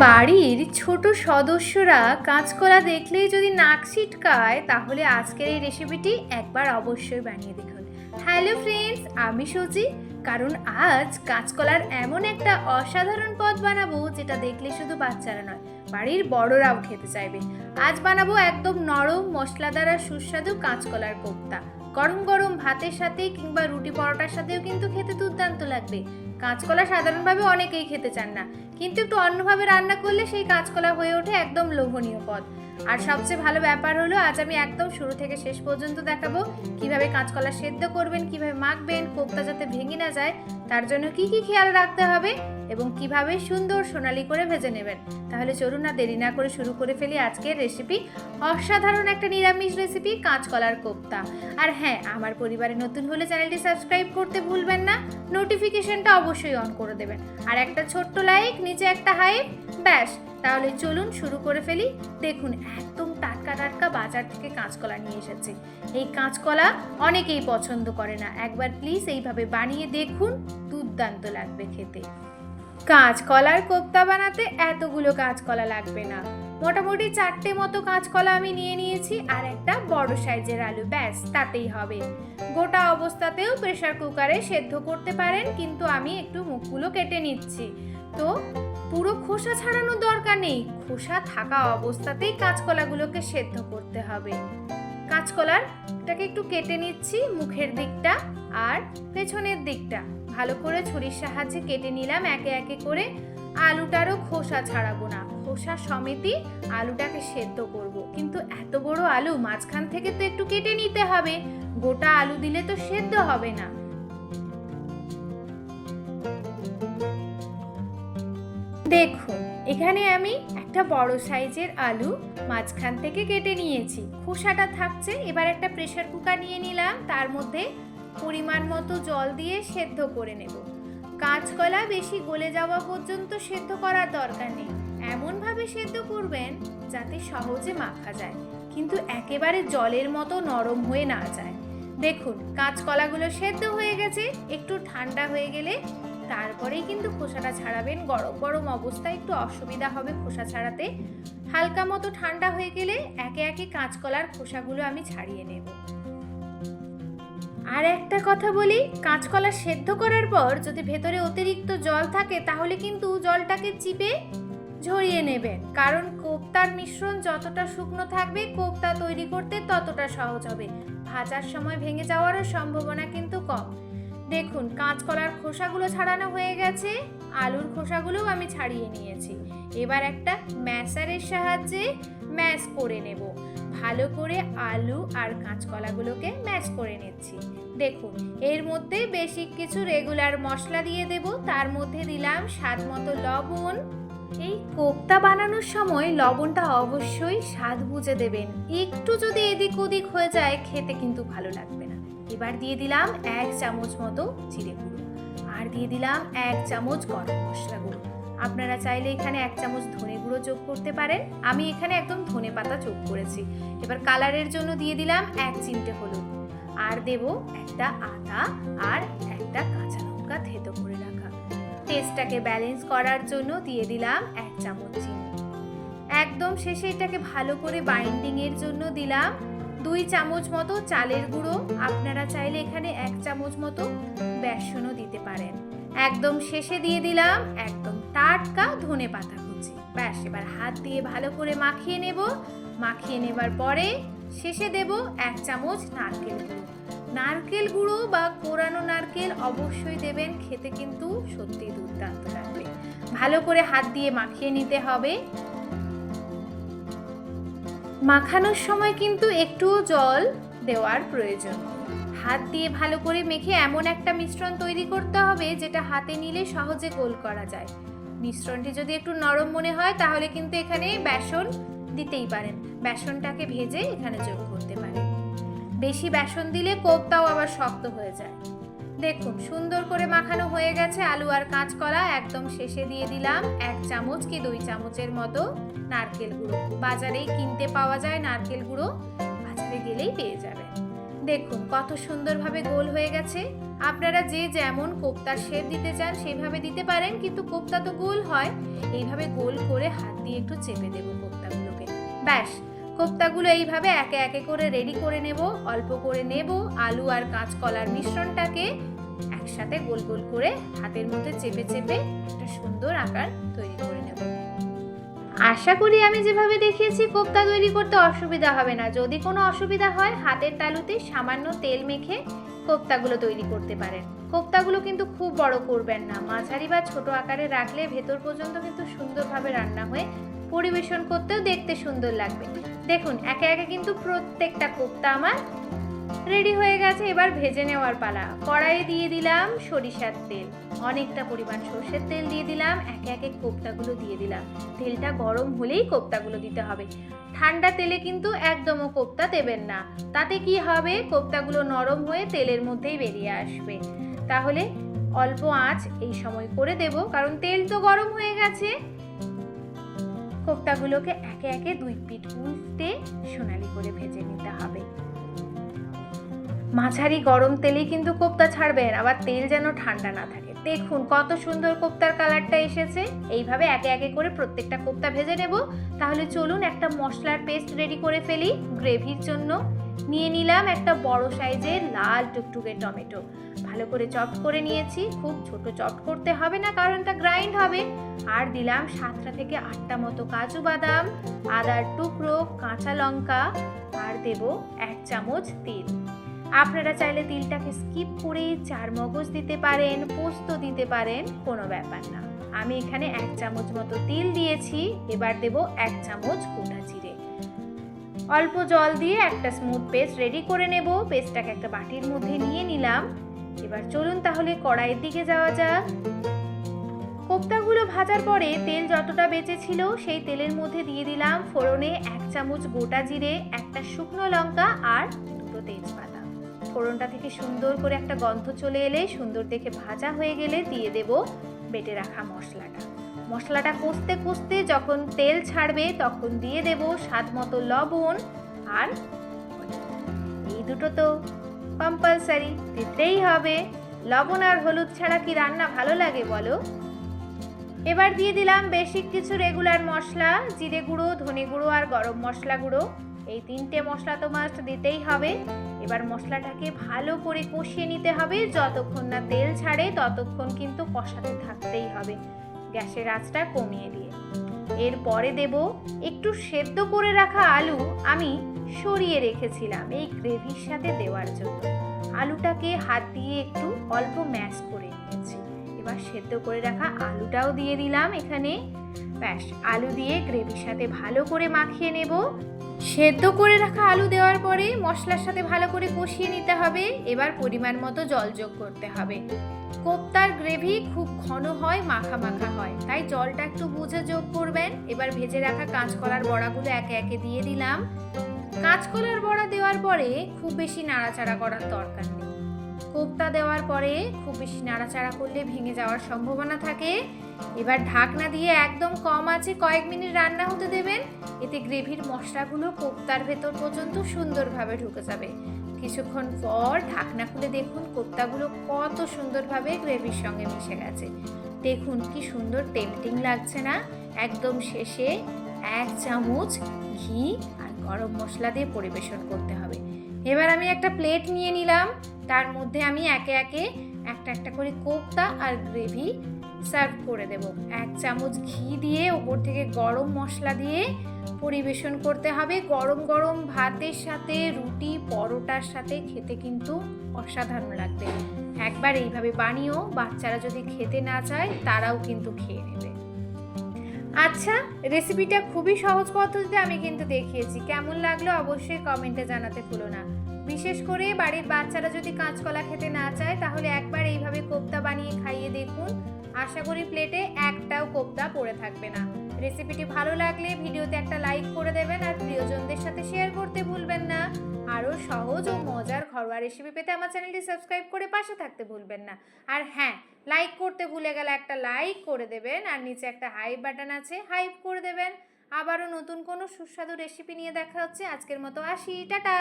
বাড়ির ছোট সদস্যরা কাঁচকলা দেখলেই যদি নাক ছিটকায় তাহলে আজকের এই রেসিপিটি একবার অবশ্যই বানিয়ে দেখুন। হ্যালো ফ্রেন্ডস, আমি সুজি। কারণ আজ কাঁচকলার এমন একটা অসাধারণ পদ বানাবো যেটা দেখলে শুধু বাচ্চারা নয়, বাড়ির বড়রাও খেতে চাইবে। আজ বানাবো একদম নরম মশলাদার আর সুস্বাদু কাঁচকলার কোপ্তা। গরম গরম ভাতের সাথে কিংবা রুটি পরোটার সাথেও কিন্তু খেতে দুর্দান্ত লাগবে। কাঁচকলা সাধারণভাবে অনেকেই খেতে চান না, কিন্তু একটু অন্যভাবে রান্না করলে সেই কাঁচকলা হয়ে ওঠে একদম লোভনীয় পদ। আর সবচেয়ে ভালো ব্যাপার হলো আজ আমি একদম শুরু থেকে শেষ পর্যন্ত দেখাবো কিভাবে কাঁচকলা সেদ্ধ করবেন, কিভাবে মাখবেন, কোপ্তা যাতে ভেঙে না যায় তার জন্য কি কি খেয়াল রাখতে হবে এবং কিভাবে সুন্দর সোনালি করে ভেজে নেবেন। তাহলে চলুন না দেরি না করে শুরু করে ফেলি আজকের রেসিপি। অসাধারণ একটা নিরামিষ রেসিপি কাঁচকলার কোপ্তা। আর হ্যাঁ, আমার পরিবারে নতুন হলে চ্যানেলটি সাবস্ক্রাইব করতে ভুলবেন না, নোটিফিকেশনটা অবশ্যই অন করে দেবেন, আর একটা ছোট্ট লাইক, নিচে একটা হাইপ, ব্যাস। তাহলে চলুন শুরু করে ফেলি। দেখুন, একদম টাটকা টাটকা বাজার থেকে কাঁচকলা নিয়ে এসেছি। এই কাঁচকলা অনেকেই পছন্দ করে না, একবার প্লিজ এইভাবে বানিয়ে দেখুন, দুর্দান্ত লাগবে খেতে। কাঁচকলার কোপ্তা বানাতে এতগুলো কাঁচকলা লাগবে না, মোটামুটি 4টে মতো কাঁচকলা আমি নিয়ে নিয়েছি আর একটা বড় সাইজের আলু, ব্যাস তাতেই হবে। গোটা অবস্থাতেও প্রেসার কুকারে সেদ্ধ করতে পারেন, কিন্তু আমি একটু মুখগুলো কেটে নিচ্ছি। তো পুরো খোসা ছাড়ানোর দরকার নেই, খোসা থাকা অবস্থাতেই কাঁচকলাগুলোকে সেদ্ধ করতে হবে। কাঁচকলাটাকে একটু কেটে নিচ্ছি, মুখের দিকটা আর পেছনের দিকটা ভালো করে ছুরির সাহায্যে কেটে নিলাম একে একে করে। আলুটারও খোসা ছাড়াবো না, খোসা সমেতই আলুটাকে সেদ্ধ করব। কিন্তু এত বড় আলু, মাঝখান থেকে তো একটু কেটে নিতে হবে, গোটা আলু দিলে তো সেদ্ধ হবে না। দেখুন, এখানে আমি একটা বড় সাইজের আলু মাঝখান থেকে কেটে নিয়েছি, খোসাটা থাকছে। এবার একটা প্রেসার কুকার নিয়ে নিলাম, তার মধ্যে পরিমাণ মতো জল দিয়ে সেদ্ধ করে নেব। কাঁচকলা বেশি গলে যাওয়া পর্যন্ত সেদ্ধ করার দরকার নেই, এমনভাবে সেদ্ধ করবেন যাতে সহজে মাখা যায়, কিন্তু একেবারে জলের মতো নরম হয়ে না যায়। দেখুন, কাঁচকলাগুলো সেদ্ধ হয়ে গেছে। একটু ঠান্ডা হয়ে গেলে তারপরেই কিন্তু খোসাটা ছাড়াবেন। গরম গরম অবস্থায় একটু অসুবিধা হবে খোসা ছাড়াতে। হালকা মতো ঠান্ডা হয়ে গেলে একে একে কাঁচকলার খোসাগুলো আমি ছাড়িয়ে নেব। আর একটা কথা বলি, কাঁচকলা সেদ্ধ করার পর যদি ভেতরে অতিরিক্ত জল থাকে তাহলে কিন্তু জলটাকে চিপে ঝরিয়ে নেবেন, কারণ কোপ্তার মিশ্রণ যতটা শুকনো থাকবে কোপ্তা তৈরি করতে ততটা সহজ হবে। ভাজার সময় ভেঙে যাওয়ারও সম্ভাবনা কিন্তু কম। দেখুন, কাঁচকলার খোসাগুলো ছাড়ানো হয়ে গেছে, আলুর খোসাগুলোও আমি ছাড়িয়ে নিয়েছি। এবার একটা ম্যাশারের সাহায্যে ম্যাশ করে নেব। ভালো করে আলু আর কাঁচকলাগুলোকে ম্যাশ করে নিচ্ছি। দেখুন, এর মধ্যে বেসিক কিছু রেগুলার মশলা দিয়ে দেব। তার মধ্যে দিলাম স্বাদ মতো লবণ। এই কোপ্তা বানানোর সময় লবণটা অবশ্যই স্বাদ বুঝে দেবেন, একটু যদি এদিক ওদিক হয়ে যায় খেতে কিন্তু ভালো লাগবে না। এবার দিয়ে দিলাম 1 চামচ মতো জিরে গুঁড়ো, আর দিয়ে দিলাম 1 চামচ গরম মশলা গুঁড়ো। আপনারা চাইলে এখানে 1 চামচ ধনে গুঁড়ো যোগ করতে পারেন, আমি এখানে একদম ধনে পাতা যোগ করেছি। এবার কালারের জন্য দিয়ে দিলাম 1 চিমটে হলুদ, আর দেব একটা আদা আর একটা কাঁচা লঙ্কা থেতো করে রাখা। টেস্টটাকে ব্যালেন্স করার জন্য দিয়ে দিলাম 1 চামচ চিনি। একদম শেষে এটাকে ভালো করে বাইন্ডিং এর জন্য দিলাম 2 চামচ মতো চালের গুঁড়ো। আপনারা চাইলে এখানে 1 চামচ মতো বেসনও দিতে পারেন। একদম শেষে দিয়ে দিলাম একদম টাটকা ধনে পাতা কুচি। ব্যাস, এবার হাত দিয়ে ভালো করে মাখিয়ে নেব। মাখিয়ে নেবার পরে শেষে দেব 1 চামচ নারকেল গুঁড়ো। নারকেল গুঁড়ো বা কোরানো নারকেল অবশ্যই দেবেন, খেতে কিন্তু সত্যি দুর্দান্ত লাগবে। ভালো করে হাত দিয়ে মাখিয়ে নিতে হবে। মাখানোর সময় কিন্তু একটু জল দেওয়ার প্রয়োজন। হাত দিয়ে ভালো করে মেখে এমন একটা মিশ্রণ তৈরি করতে হবে যেটা হাতে নিলে সহজে গোল করা যায়। মিশ্রণটি যদি একটু নরম মনে হয় তাহলে কিন্তু এখানে বেসন দিতেই পারেন, বেসনটাকে ভেজে এখানে যোগ করতে পারেন। বেশি বেসন দিলে কোপ্তাও আবার শক্ত হয়ে যায়। দেখুন, সুন্দর করে মাখানো হয়ে গেছে আলু আর কাঁচকলা। একদম শেষে দিয়ে দিলাম 1 চামচ কি 2 চামচের মতো নারকেল গুঁড়ো। বাজারেই কিনতে পাওয়া যায় নারকেল গুঁড়ো, বাজারে গেলেই পেয়ে যাবেন। দেখুন কত সুন্দরভাবে গোল হয়ে গেছে। আপনারা যে যেমন কোপ্তার শেপ দিতে চান সেইভাবে দিতে পারেন, কিন্তু কোপ্তা তো গোল হয়। এইভাবে গোল করে হাত দিয়ে একটু চেপে দেবো কোপ্তাগুলোকে। ব্যাস, কোপ্তাগুলো এইভাবে একে একে করে রেডি করে নেব। অল্প করে নেব আলু আর কাঁচকলার মিশ্রণটাকে একসাথে গোল গোল করে হাতের মধ্যে চেপে চেপে একটা সুন্দর আকার তৈরি করে নেব। আশা করি আমি যেভাবে দেখিয়েছি কোপ্তা তৈরি করতে অসুবিধা হবে না। যদি কোনো অসুবিধা হয় হাতের তালুতে সামান্য তেল মেখে কোপ্তাগুলো তৈরি করতে পারেন। কোপ্তাগুলো কিন্তু খুব বড় করবেন না, মাঝারি বা ছোট আকারে রাখলে ভেতর পর্যন্ত কিন্তু সুন্দরভাবে রান্না হয়ে পরিবেশন করতেও দেখতে সুন্দর লাগবে। দেখুন একে একে কিন্তু প্রত্যেকটা কোপ্তা আমার রেডি হয়ে গেছে। এবার ভেজে নেওয়ার পালা। কড়াইয়ে দিয়ে দিলাম সরিষার তেল, অনেকটা পরিমাণ সর্ষের তেল দিয়ে দিলাম। একে একে কোপ্তাগুলো দিয়ে দিলাম। তেলটা গরম হলেই কোপ্তাগুলো দিতে হবে। ঠান্ডা তেলে কিন্তু একদমও কোপ্তা দেবেন না, তাতে কি হবে কোপ্তাগুলো নরম হয়ে তেলের মধ্যেই বেরিয়ে আসবে। তাহলে অল্প আঁচ এই সময় করে দেব, কারণ তেল তো গরম হয়ে গেছে। কোপ্তাগুলোকে একে একে দুই পিঠ উল্টে সোনালি করে ভেজে নিতে হবে। মাঝারি গরম তেলেই কিন্তু কোপ্তা ছাড়বেন, আবার তেল যেন ঠান্ডা না থাকে। দেখুন কত সুন্দর কোপ্তার কালারটা এসেছে। এইভাবে একে একে করে প্রত্যেকটা কোপ্তা ভেজে নেব। তাহলে চলুন একটা মশলার পেস্ট রেডি করে ফেলি। গ্রেভির জন্য নিয়ে নিলাম একটা বড় সাইজের লাল টুকটুকে টমেটো, ভালো করে চপ করে নিয়েছি। খুব ছোট চপ করতে হবে না, কারণ এটা গ্রাইন্ড হবে। আর দিলাম 7টা থেকে 8টা মতো কাজু বাদাম, আদার টুকরো, কাঁচা লঙ্কা, আর দেব 1 চামচ তেল। আপনারা চাইলে তিলটাকে স্কিপ করে 4 মগজ দিতে পারেন, পোস্ত দিতে পারেন, কোনো ব্যাপার না। আমি এখানে 1 চামচ মতো তিল দিয়েছি। এবার দেব 1 চামচ গোটা জিরে। অল্প জল দিয়ে একটা স্মুথ পেস্ট রেডি করে নেব। পেস্টটাকে একটা বাটির মধ্যে নিয়ে নিলাম। এবার চলুন তাহলে কড়াইয়ের দিকে যাওয়া যাক। কোপ্তাগুলো ভাজার পরে তেল যতটা বেঁচে ছিল সেই তেলের মধ্যে দিয়ে দিলাম ফোড়নে 1 চামচ গোটা জিরে, একটা শুকনো লঙ্কা আর 2টো তেজপাতা। ফোড়নটা থেকে সুন্দর করে একটা গন্ধ চলে এলে, সুন্দর দেখে ভাজা হয়ে গেলে দিয়ে দেব বেটে রাখা মশলাটা। মশলাটা কষতে কষতে যখন তেল ছাড়বে তখন দিয়ে দেব স্বাদ মতো লবণ, আর এই দুটো তো কম্পালসারি দিতেই হবে। লবণ আর হলুদ ছাড়া কি রান্না ভালো লাগে বলো? এবার দিয়ে দিলাম বেসিক কিছু রেগুলার মশলা, জিরে গুঁড়ো, ধনে গুঁড়ো আর গরম মশলা গুঁড়ো। এই 3টে মশলা তো মাস্ট দিতেই হবে। এবার মশলাটাকে ভালো করে কষিয়ে নিতে হবে। যতক্ষণ না তেল ছাড়ে ততক্ষণ কিন্তু কষাতে থাকতেই হবে, গ্যাসের আঁচটা কমিয়ে দিয়ে। এরপরে দেব একটু সেদ্ধ করে রাখা আলু, আমি সরিয়ে রেখেছিলাম এই গ্রেভির সাথে দেওয়ার জন্য। আলুটাকে হাত দিয়ে একটু অল্প ম্যাশ করে নিয়েছি। এবার সেদ্ধ করে রাখা আলুটাও দিয়ে দিলাম এখানে। ব্যাস, আলু দিয়ে গ্রেভির সাথে ভালো করে মাখিয়ে নেব। সেদ্ধ করে রাখা আলু দেওয়ার পরে মশলার সাথে ভালো করে কষিয়ে নিতে হবে। এবার পরিমাণ মতো জল যোগ করতে হবে। কোপ্তার গ্রেভি খুব ঘন হয়, মাখা মাখা হয়, তাই জলটা একটু বুঝে যোগ করবেন। এবার ভেজে রাখা কাঁচকলার বড়াগুলো একে একে দিয়ে দিলাম। কাঁচকলার বড়া দেওয়ার পরে খুব বেশি নাড়াচাড়া করার দরকার নেই। কোপ্তা দেওয়ার পরে খুব বেশি নাড়াচাড়া করলে ভেঙে যাওয়ার সম্ভাবনা থাকে। এবার ঢাকনা দিয়ে একদম কম আঁচে কয়েক মিনিট রান্না হতে দেবেন। এতে গ্রেভির মশলাগুলো কোপ্তার ভেতর পর্যন্ত সুন্দরভাবে ঢুকে যাবে। কিছুক্ষণ পর ঢাকনা খুলে দেখুন কোপ্তাগুলো কত সুন্দরভাবে গ্রেভির সঙ্গে মিশে গেছে। দেখুন কি সুন্দর টেম্পটিং লাগছে না? একদম শেষে 1 চামচ ঘি আর গরম মশলা দিয়ে পরিবেশন করতে হবে। এবার আমি একটা প্লেট নিয়ে নিলাম। তার মধ্যে আমি একে একে একটা একটা করে কোপ্তা আর গ্রেভি সার্ভ করে দেব। 1 চামচ ঘি দিয়ে ওপর থেকে গরম মশলা দিয়ে পরিবেশন করতে হবে। গরম গরম ভাতের সাথে, রুটি, পরোটার সাথে খেতে কিন্তু অসাধারণ লাগবে। একবার এইভাবে বানিয়েও বাচ্চারা যদি খেতে না চায় তারাও কিন্তু খেয়ে নেবে। আচ্ছা, রেসিপিটা খুবই সহজ পদ্ধতিতে আমি কিন্তু দেখিয়েছি। কেমন লাগলো অবশ্যই কমেন্টে জানাতে ভুলো না। বিশেষ করে বাড়ির বাচ্চারা যদি কাঁচকলা খেতে না চায় তাহলে একবার এইভাবে কোপ্তা বানিয়ে খাইয়ে দেখুন। আশা করি প্লেটে একটাও কোপ্তা পড়ে থাকবে না। রেসিপিটি ভালো লাগলে ভিডিওতে একটা লাইক করে দেবেন আর প্রিয়জনদের সাথে শেয়ার করতে ভুলবেন না। আরও সহজ ও মজার ঘরোয়া রেসিপি পেতে আমার চ্যানেলটি সাবস্ক্রাইব করে পাশে থাকতে ভুলবেন না। আর হ্যাঁ, লাইক করতে ভুলে গেলে একটা লাইক করে দেবেন, আর নিচে একটা হাইপ বাটন আছে, হাইপ করে দেবেন। আবারও নতুন কোনো সুস্বাদু রেসিপি নিয়ে দেখা হচ্ছে। আজকের মতো আসি, টাটা।